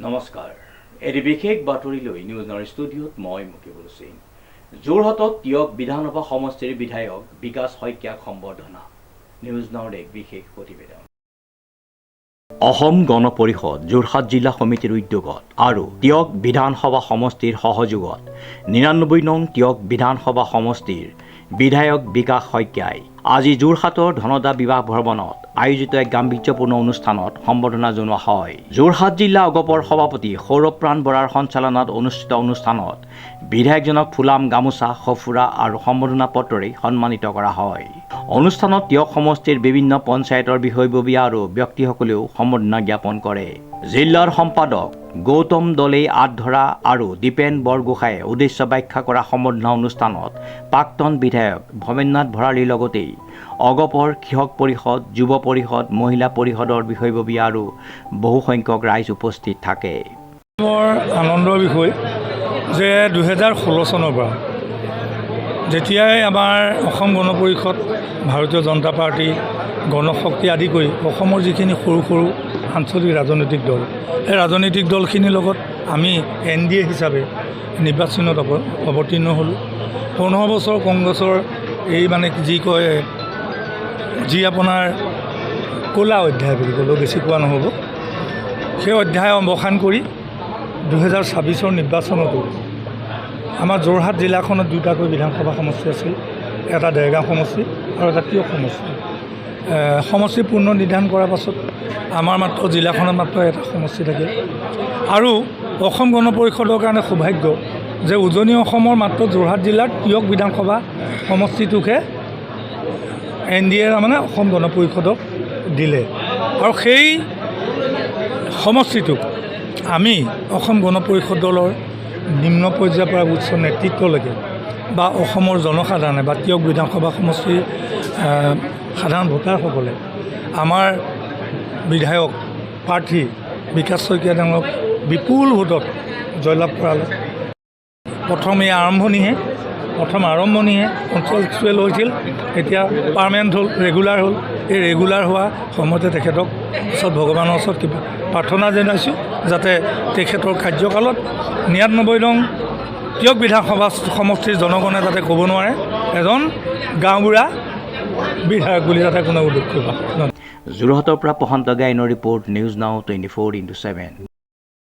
নমস্কাৰ এটি বিশেষ বাতৰিলৈ নিউজ নাওৰ ষ্টুডিঅ'ত মই মুকিবুল সিং যোৰহাটত টিয়ক বিধানসভা সমষ্টিৰ বিধায়ক বিকাশ শইকীয়াক সম্বৰ্ধনা নিউজ নাওৰ এক বিশেষ প্ৰতিবেদন অসম গণ পৰিষদ যোৰহাট জিলা সমিতিৰ উদ্যোগত আৰু টিয়ক বিধানসভা সমষ্টিৰ সহযোগত 99 নং টিয়ক বিধানসভা সমষ্টিৰ বিধায়ক বিকাশ শইকীয়াই আজি যোৰহাটৰ ধনদা বিবাহ ভৱনত আয়োজিত এক গাম্ভীৰ্যপূৰ্ণ অনুষ্ঠানত সম্বৰ্ধনা জনোৱা হয়। যোৰহাট জিলা অগপৰ সভাপতি সৌৰভপ্ৰাণ বৰাৰ সঞ্চালনাত অনুষ্ঠিত অনুষ্ঠানত বিধায়কজনক ফুলাম গামোচা সফুৰা আৰু সম্বৰ্ধনা পত্ৰৰে সন্মানিত কৰা হয়। অনুষ্ঠানত টিয়ক সমষ্টিৰ বিভিন্ন পঞ্চায়তৰ বিষয়ববীয়া আৰু ব্যক্তিসকলেও সম্বৰ্ধনা জ্ঞাপন কৰে। জিলাৰ সম্পাদক গৌতম দলে আটধৰা আৰু দীপেন বৰগোহাঁয়ে উদ্দেশ্য ব্যাখ্যা কৰা সম্বৰ্ধনা অনুষ্ঠানত প্ৰাক্তন বিধায়ক ভৱেন্দ্ৰনাথ ভৰালীৰ লগতে অগপৰ কৃষক পৰিষদ যুৱ পৰিষদ মহিলা পৰিষদৰ বিষয়ববীয়া আৰু বহু সংখ্যক ৰাইজ উপস্থিত থাকে। আনন্দৰ বিষয় যে 2016 চনৰ পৰা যেতিয়াই আমাৰ অসম গণ পৰিষদ ভাৰতীয় জনতা পাৰ্টি গণশক্তি আদি কৰি অসমৰ যিখিনি সৰু সৰু আঞ্চলিক ৰাজনৈতিক দল এই ৰাজনৈতিক দলখিনিৰ লগত আমি NDA হিচাপে নিৰ্বাচনত অৱতীৰ্ণ হ'লোঁ। 15 বছৰ কংগ্ৰেছৰ এই মানে যি আপোনাৰ ক'লা অধ্যায় বুলি ক'লেও বেছি কোৱা নহ'ব, সেই অধ্যায় অৱসান কৰি 2026 নিৰ্বাচনতো আমাৰ যোৰহাট জিলাখনত দুটাকৈ বিধানসভা সমষ্টি আছিল, এটা দেৰগাঁও সমষ্টি আৰু এটা টিয়ক সমষ্টি। সমষ্টি পূৰ্ণ নিৰ্ধাৰণ কৰাৰ পাছত আমাৰ মাত্ৰ জিলাখনত মাত্ৰ এটা সমষ্টি থাকিল। আৰু অসম গণ পৰিষদৰ কাৰণে সৌভাগ্য যে উজনি অসমৰ মাত্ৰ যোৰহাট জিলাৰ টিয়ক বিধানসভা সমষ্টিটোকহে NDA মানে অসম গণ পৰিষদক দিলে। আৰু সেই সমষ্টিটোক আমি অসম গণ পৰিষদ দলৰ নিম্ন পৰ্যায়ৰ পৰা উচ্চ নেতৃত্বলৈকে বা অসমৰ জনসাধাৰণে বা টিয়ক বিধানসভা সমষ্টিৰ সাধাৰণ ভোটাৰসকলে আমাৰ বিধায়ক প্ৰাৰ্থী বিকাশ শইকীয়া ডাঙৰক বিপুল ভোটত জয়লাভ কৰালে। প্ৰথম আৰম্ভণিহে কনচেপচুৱেল হৈছিল, এতিয়া পাৰ্মানেণ্ট হ'ল, ৰেগুলাৰ হ'ল। এই ৰেগুলাৰ হোৱা সময়তে তেখেতক পিছত ভগৱানৰ ওচৰত কিবা প্ৰাৰ্থনা জনাইছোঁ যাতে তেখেতৰ কাৰ্যকালত 99 নং টিয়ক বিধানসভা সমষ্টিৰ জনগণে যাতে ক'ব নোৱাৰে এজন গাঁওবুঢ়া বিধায়ক বুলি যাতে কোনেও দুখ কৰিব। যোৰহাটৰ পৰা প্ৰশান্ত গাইনৰ ৰিপৰ্ট নিউজ নাও 24/7।